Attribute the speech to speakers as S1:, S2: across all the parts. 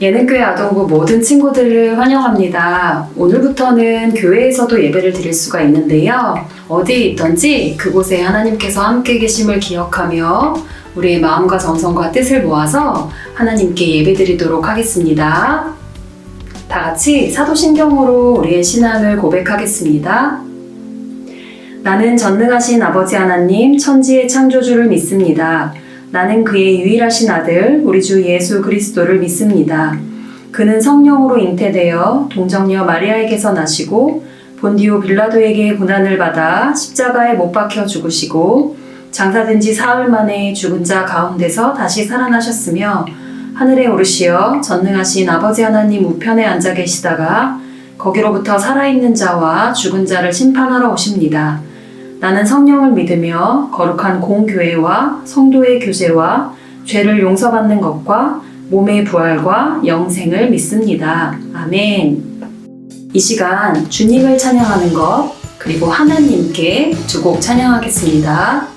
S1: 예능교회 아동부 모든 친구들을 환영합니다. 오늘부터는 교회에서도 예배를 드릴 수가 있는데요. 어디에 있든지 그곳에 하나님께서 함께 계심을 기억하며 우리의 마음과 정성과 뜻을 모아서 하나님께 예배 드리도록 하겠습니다. 다 같이 사도신경으로 우리의 신앙을 고백하겠습니다. 나는 전능하신 아버지 하나님 천지의 창조주를 믿습니다. 나는 그의 유일하신 아들 우리 주 예수 그리스도를 믿습니다. 그는 성령으로 잉태되어 동정녀 마리아에게서 나시고 본디오 빌라도에게 고난을 받아 십자가에 못 박혀 죽으시고 장사된 지 사흘 만에 죽은 자 가운데서 다시 살아나셨으며 하늘에 오르시어 전능하신 아버지 하나님 우편에 앉아 계시다가 거기로부터 살아있는 자와 죽은 자를 심판하러 오십니다. 나는 성령을 믿으며 거룩한 공교회와 성도의 교제와 죄를 용서받는 것과 몸의 부활과 영생을 믿습니다. 아멘. 이 시간 주님을 찬양하는 것 그리고 하나님께 두 곡 찬양하겠습니다.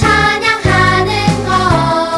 S2: 찬양하는 것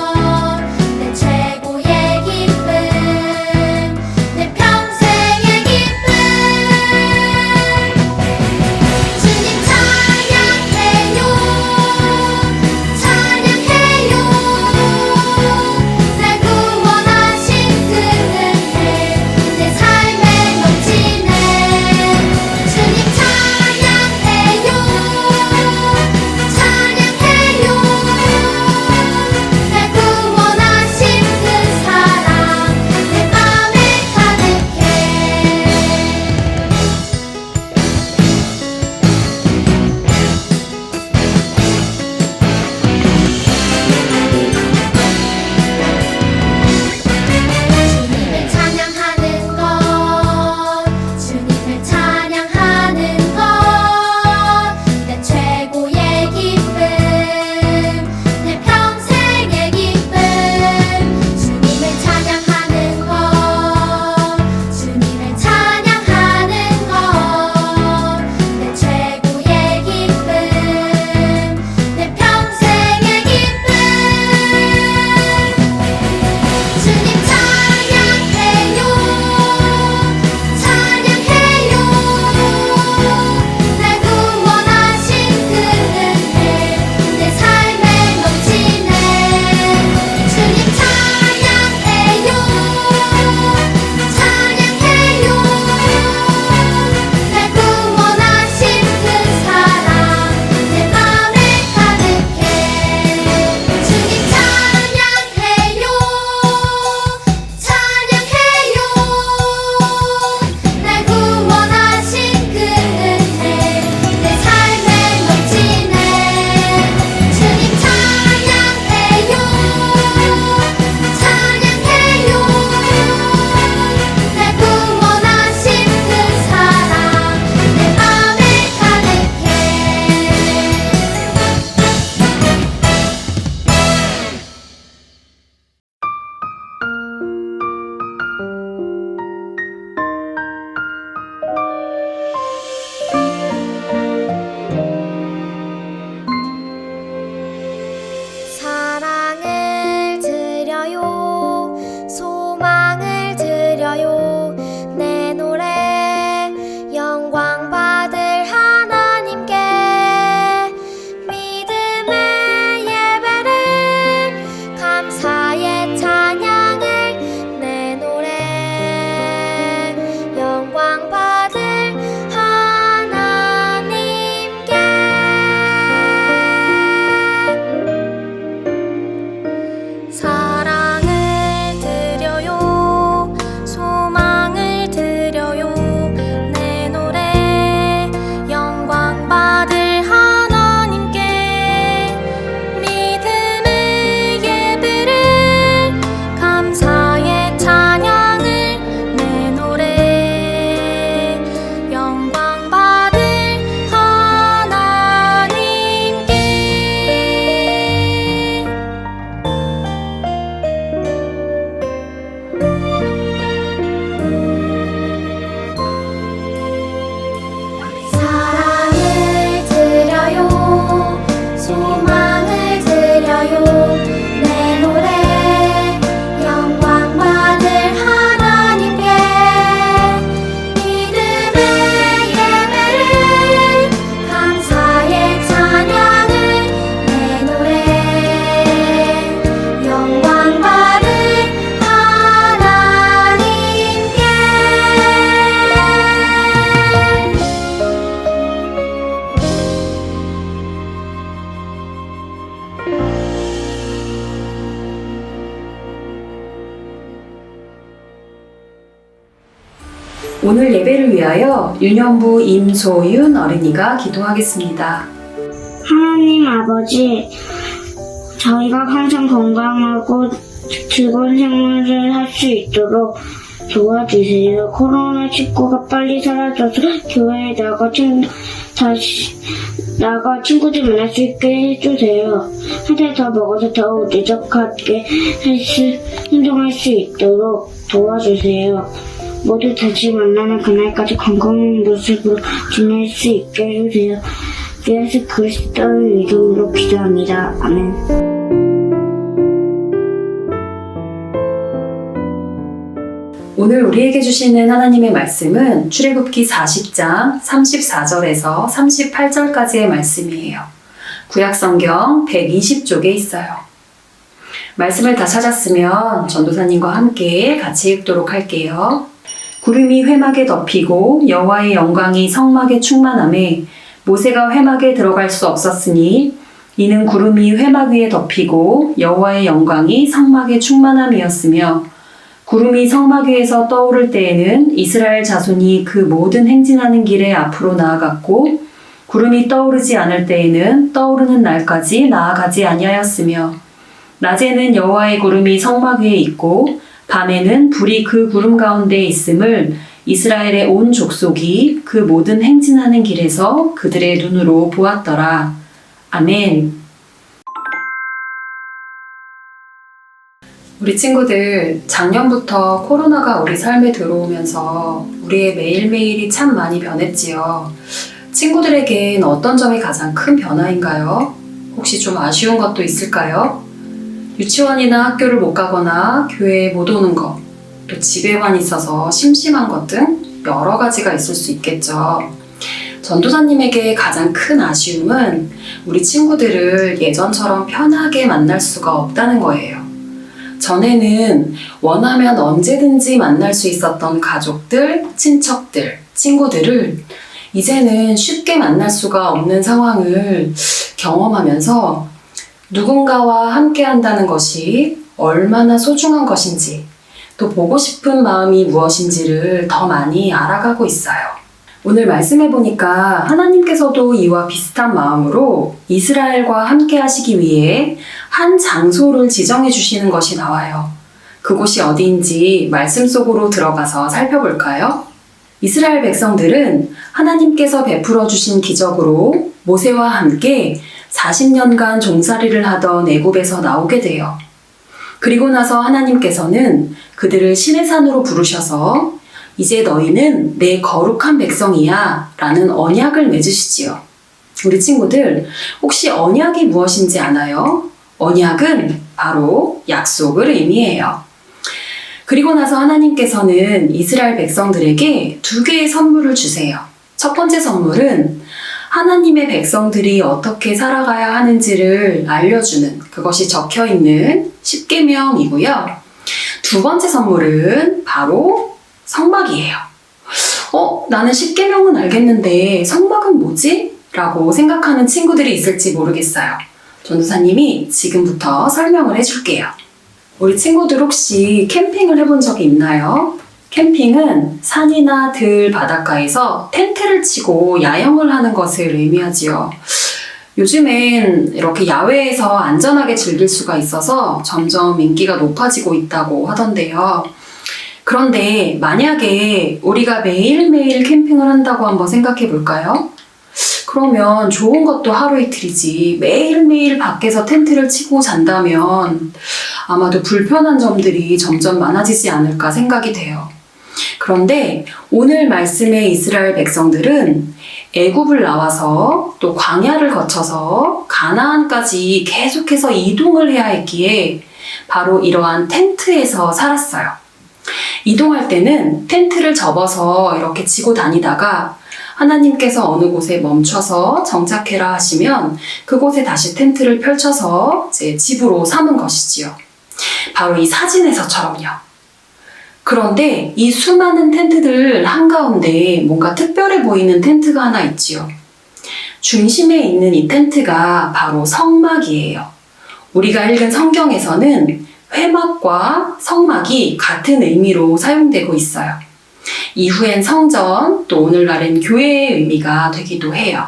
S1: 오늘 예배를 위하여 유년부 임소윤 어린이가 기도하겠습니다.
S2: 하나님 아버지, 저희가 항상 건강하고 즐거운 생활을 할 수 있도록 도와주세요. 코로나19가 빨리 사라져서 교회에 나가 친구들 만날 수 있게 해주세요. 한 살 더 먹어서 더욱 유적하게 행동할 수 있도록 도와주세요. 모두 다시 만나는 그날까지 건강한 모습으로 지낼 수 있게 해주세요. 예수 그리스도의 이름으로 기도합니다. 아멘.
S1: 오늘 우리에게 주시는 하나님의 말씀은 출애굽기 40장 34절에서 38절까지의 말씀이에요. 구약성경 120쪽에 있어요. 말씀을 다 찾았으면 전도사님과 함께 같이 읽도록 할게요. 구름이 회막에 덮이고 여호와의 영광이 성막에 충만하매 모세가 회막에 들어갈 수 없었으니 이는 구름이 회막 위에 덮이고 여호와의 영광이 성막에 충만함이었으며 구름이 성막 위에서 떠오를 때에는 이스라엘 자손이 그 모든 행진하는 길에 앞으로 나아갔고 구름이 떠오르지 않을 때에는 떠오르는 날까지 나아가지 아니하였으며 낮에는 여호와의 구름이 성막 위에 있고 밤에는 불이 그 구름 가운데 있음을 이스라엘의 온 족속이 그 모든 행진하는 길에서 그들의 눈으로 보았더라. 아멘. 우리 친구들, 작년부터 코로나가 우리 삶에 들어오면서 우리의 매일매일이 참 많이 변했지요. 친구들에겐 어떤 점이 가장 큰 변화인가요? 혹시 좀 아쉬운 것도 있을까요? 유치원이나 학교를 못 가거나 교회에 못 오는 것, 또 집에만 있어서 심심한 것 등 여러 가지가 있을 수 있겠죠. 전도사님에게 가장 큰 아쉬움은 우리 친구들을 예전처럼 편하게 만날 수가 없다는 거예요. 전에는 원하면 언제든지 만날 수 있었던 가족들, 친척들, 친구들을 이제는 쉽게 만날 수가 없는 상황을 경험하면서 누군가와 함께 한다는 것이 얼마나 소중한 것인지 또 보고 싶은 마음이 무엇인지를 더 많이 알아가고 있어요. 오늘 말씀해 보니까 하나님께서도 이와 비슷한 마음으로 이스라엘과 함께 하시기 위해 한 장소를 지정해 주시는 것이 나와요. 그곳이 어디인지 말씀 속으로 들어가서 살펴볼까요? 이스라엘 백성들은 하나님께서 베풀어 주신 기적으로 모세와 함께 40년간 종살이를 하던 애굽에서 나오게 돼요. 그리고 나서 하나님께서는 그들을 시내산으로 부르셔서 이제 너희는 내 거룩한 백성이야 라는 언약을 맺으시지요. 우리 친구들, 혹시 언약이 무엇인지 아나요? 언약은 바로 약속을 의미해요. 그리고 나서 하나님께서는 이스라엘 백성들에게 2개의 선물을 주세요. 첫 번째 선물은 하나님의 백성들이 어떻게 살아가야 하는지를 알려주는 그것이 적혀있는 십계명이고요. 두 번째 선물은 바로 성막이에요. 나는 십계명은 알겠는데 성막은 뭐지? 라고 생각하는 친구들이 있을지 모르겠어요. 전도사님이 지금부터 설명을 해줄게요. 우리 친구들 혹시 캠핑을 해본 적이 있나요? 캠핑은 산이나 들 바닷가에서 텐트를 치고 야영을 하는 것을 의미하지요. 요즘엔 이렇게 야외에서 안전하게 즐길 수가 있어서 점점 인기가 높아지고 있다고 하던데요. 그런데 만약에 우리가 매일매일 캠핑을 한다고 한번 생각해 볼까요? 그러면 좋은 것도 하루 이틀이지 매일매일 밖에서 텐트를 치고 잔다면 아마도 불편한 점들이 점점 많아지지 않을까 생각이 돼요. 그런데 오늘 말씀의 이스라엘 백성들은 애굽을 나와서 또 광야를 거쳐서 가나안까지 계속해서 이동을 해야 했기에 바로 이러한 텐트에서 살았어요. 이동할 때는 텐트를 접어서 이렇게 지고 다니다가 하나님께서 어느 곳에 멈춰서 정착해라 하시면 그곳에 다시 텐트를 펼쳐서 제 집으로 삼은 것이지요. 바로 이 사진에서처럼요. 그런데 이 수많은 텐트들 한가운데 뭔가 특별해 보이는 텐트가 하나 있지요. 중심에 있는 이 텐트가 바로 성막이에요. 우리가 읽은 성경에서는 회막과 성막이 같은 의미로 사용되고 있어요. 이후엔 성전, 또 오늘날엔 교회의 의미가 되기도 해요.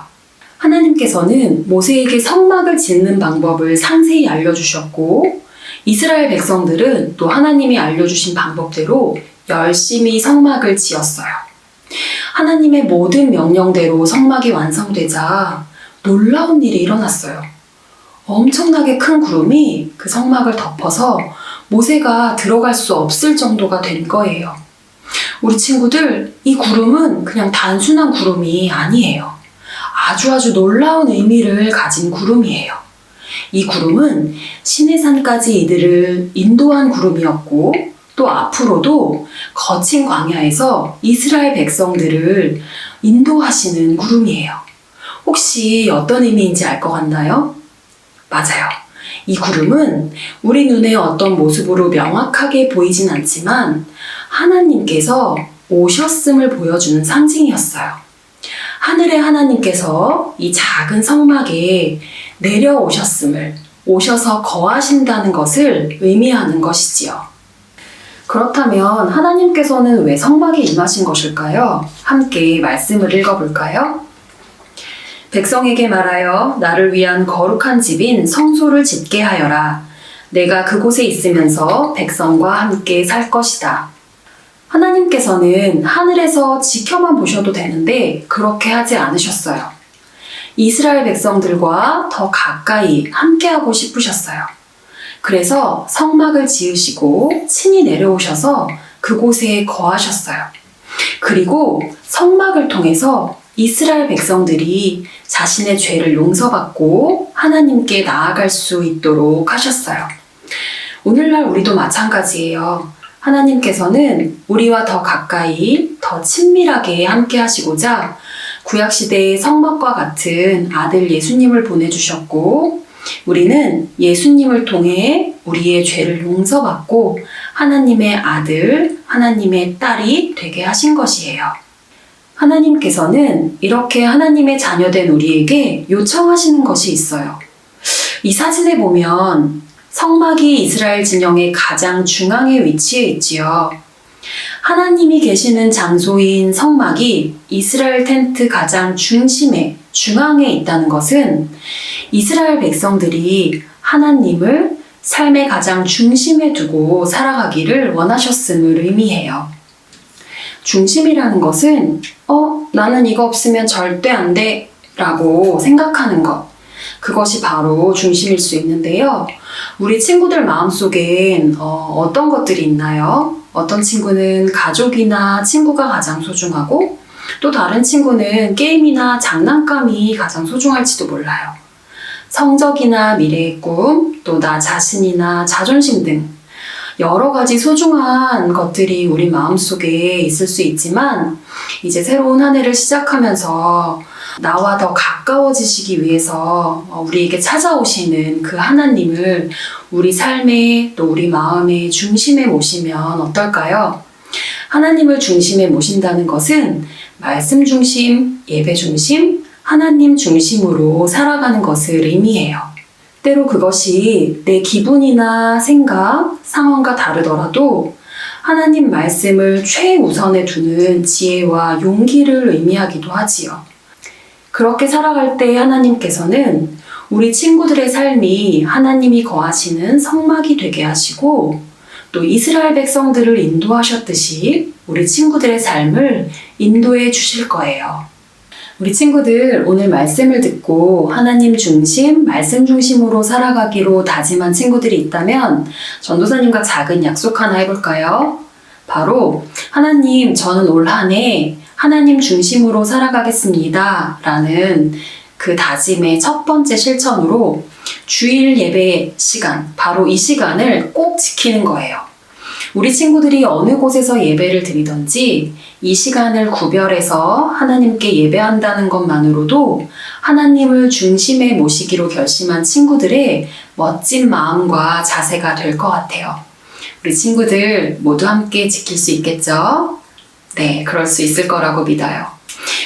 S1: 하나님께서는 모세에게 성막을 짓는 방법을 상세히 알려주셨고, 이스라엘 백성들은 또 하나님이 알려주신 방법대로 열심히 성막을 지었어요. 하나님의 모든 명령대로 성막이 완성되자 놀라운 일이 일어났어요. 엄청나게 큰 구름이 그 성막을 덮어서 모세가 들어갈 수 없을 정도가 된 거예요. 우리 친구들, 이 구름은 그냥 단순한 구름이 아니에요. 아주 놀라운 의미를 가진 구름이에요. 이 구름은 시내산까지 이들을 인도한 구름이었고, 또 앞으로도 거친 광야에서 이스라엘 백성들을 인도하시는 구름이에요. 혹시 어떤 의미인지 알 것 같나요? 맞아요. 이 구름은 우리 눈에 어떤 모습으로 명확하게 보이진 않지만 하나님께서 오셨음을 보여주는 상징이었어요. 하늘의 하나님께서 이 작은 성막에 내려오셨음을, 오셔서 거하신다는 것을 의미하는 것이지요. 그렇다면 하나님께서는 왜 성막에 임하신 것일까요? 함께 말씀을 읽어볼까요? 백성에게 말하여 나를 위한 거룩한 집인 성소를 짓게 하여라. 내가 그곳에 있으면서 백성과 함께 살 것이다. 하나님께서는 하늘에서 지켜만 보셔도 되는데 그렇게 하지 않으셨어요. 이스라엘 백성들과 더 가까이 함께하고 싶으셨어요. 그래서 성막을 지으시고 친히 내려오셔서 그곳에 거하셨어요. 그리고 성막을 통해서 이스라엘 백성들이 자신의 죄를 용서받고 하나님께 나아갈 수 있도록 하셨어요. 오늘날 우리도 마찬가지예요. 하나님께서는 우리와 더 가까이, 더 친밀하게 함께 하시고자 구약시대의 성막과 같은 아들 예수님을 보내주셨고, 우리는 예수님을 통해 우리의 죄를 용서받고 하나님의 아들, 하나님의 딸이 되게 하신 것이에요. 하나님께서는 이렇게 하나님의 자녀된 우리에게 요청하시는 것이 있어요. 이 사진에 보면 성막이 이스라엘 진영의 가장 중앙에 위치해 있지요. 하나님이 계시는 장소인 성막이 이스라엘 텐트 가장 중앙에 있다는 것은 이스라엘 백성들이 하나님을 삶의 가장 중심에 두고 살아가기를 원하셨음을 의미해요. 중심이라는 것은 나는 이거 없으면 절대 안 돼 라고 생각하는 것, 그것이 바로 중심일 수 있는데요. 우리 친구들 마음속엔 어떤 것들이 있나요? 어떤 친구는 가족이나 친구가 가장 소중하고, 또 다른 친구는 게임이나 장난감이 가장 소중할지도 몰라요. 성적이나 미래의 꿈, 또 나 자신이나 자존심 등 여러 가지 소중한 것들이 우리 마음속에 있을 수 있지만, 이제 새로운 한 해를 시작하면서 나와 더 가까워지시기 위해서 우리에게 찾아오시는 그 하나님을 우리 삶의, 또 우리 마음의 중심에 모시면 어떨까요? 하나님을 중심에 모신다는 것은 말씀 중심, 예배 중심, 하나님 중심으로 살아가는 것을 의미해요. 때로 그것이 내 기분이나 생각, 상황과 다르더라도 하나님 말씀을 최우선에 두는 지혜와 용기를 의미하기도 하지요. 그렇게 살아갈 때 하나님께서는 우리 친구들의 삶이 하나님이 거하시는 성막이 되게 하시고, 또 이스라엘 백성들을 인도하셨듯이 우리 친구들의 삶을 인도해 주실 거예요. 우리 친구들, 오늘 말씀을 듣고 하나님 중심, 말씀 중심으로 살아가기로 다짐한 친구들이 있다면 전도사님과 작은 약속 하나 해볼까요? 바로 하나님, 저는 올 한 해 하나님 중심으로 살아가겠습니다 라는 그 다짐의 첫 번째 실천으로 주일 예배 시간, 바로 이 시간을 꼭 지키는 거예요. 우리 친구들이 어느 곳에서 예배를 드리든지 이 시간을 구별해서 하나님께 예배한다는 것만으로도 하나님을 중심에 모시기로 결심한 친구들의 멋진 마음과 자세가 될 것 같아요. 우리 친구들 모두 함께 지킬 수 있겠죠? 네, 그럴 수 있을 거라고 믿어요.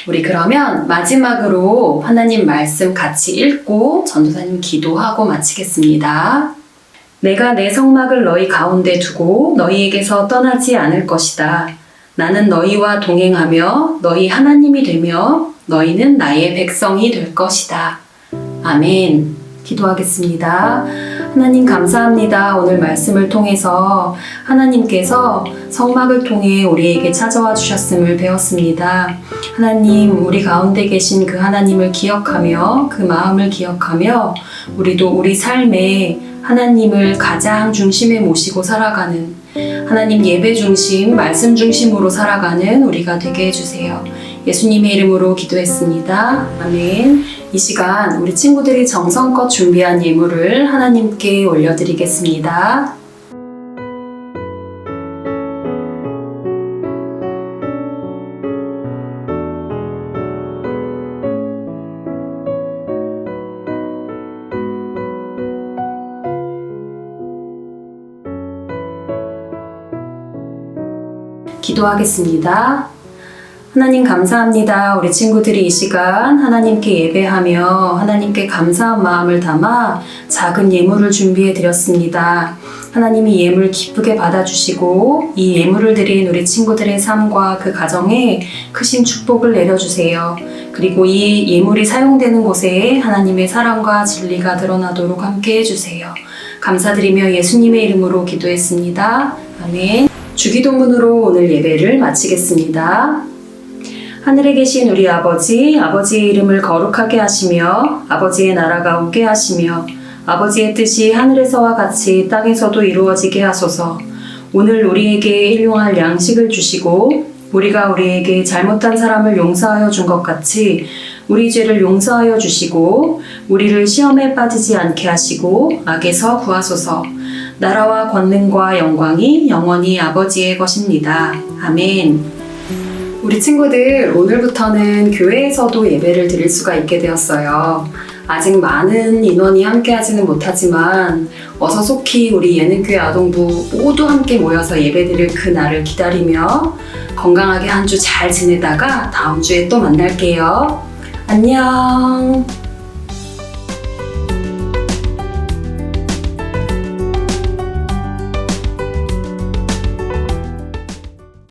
S1: 우리 그러면 마지막으로 하나님 말씀 같이 읽고 전도사님 기도하고 마치겠습니다. 내가 내 성막을 너희 가운데 두고 너희에게서 떠나지 않을 것이다. 나는 너희와 동행하며 너희 하나님이 되며 너희는 나의 백성이 될 것이다. 아멘. 기도하겠습니다. 하나님 감사합니다. 오늘 말씀을 통해서 하나님께서 성막을 통해 우리에게 찾아와 주셨음을 배웠습니다. 하나님, 우리 가운데 계신 그 하나님을 기억하며 그 마음을 기억하며 우리도 우리 삶에 하나님을 가장 중심에 모시고 살아가는 하나님 예배 중심, 말씀 중심으로 살아가는 우리가 되게 해주세요. 예수님의 이름으로 기도했습니다. 아멘. 이 시간 우리 친구들이 정성껏 준비한 예물을 하나님께 올려드리겠습니다. 기도하겠습니다. 하나님 감사합니다. 우리 친구들이 이 시간 하나님께 예배하며 하나님께 감사한 마음을 담아 작은 예물을 준비해 드렸습니다. 하나님이 예물 기쁘게 받아주시고 이 예물을 드린 우리 친구들의 삶과 그 가정에 크신 축복을 내려주세요. 그리고 이 예물이 사용되는 곳에 하나님의 사랑과 진리가 드러나도록 함께 해주세요. 감사드리며 예수님의 이름으로 기도했습니다. 아멘. 주기도문으로 오늘 예배를 마치겠습니다. 하늘에 계신 우리 아버지, 아버지의 이름을 거룩하게 하시며 아버지의 나라가 오게 하시며 아버지의 뜻이 하늘에서와 같이 땅에서도 이루어지게 하소서. 오늘 우리에게 일용할 양식을 주시고 우리가 우리에게 잘못한 사람을 용서하여 준 것 같이 우리 죄를 용서하여 주시고 우리를 시험에 빠지지 않게 하시고 악에서 구하소서. 나라와 권능과 영광이 영원히 아버지의 것입니다. 아멘. 우리 친구들, 오늘부터는 교회에서도 예배를 드릴 수가 있게 되었어요. 아직 많은 인원이 함께 하지는 못하지만 어서 속히 우리 예능교회 아동부 모두 함께 모여서 예배 드릴 그 날을 기다리며 건강하게 한 주 잘 지내다가 다음 주에 또 만날게요. 안녕.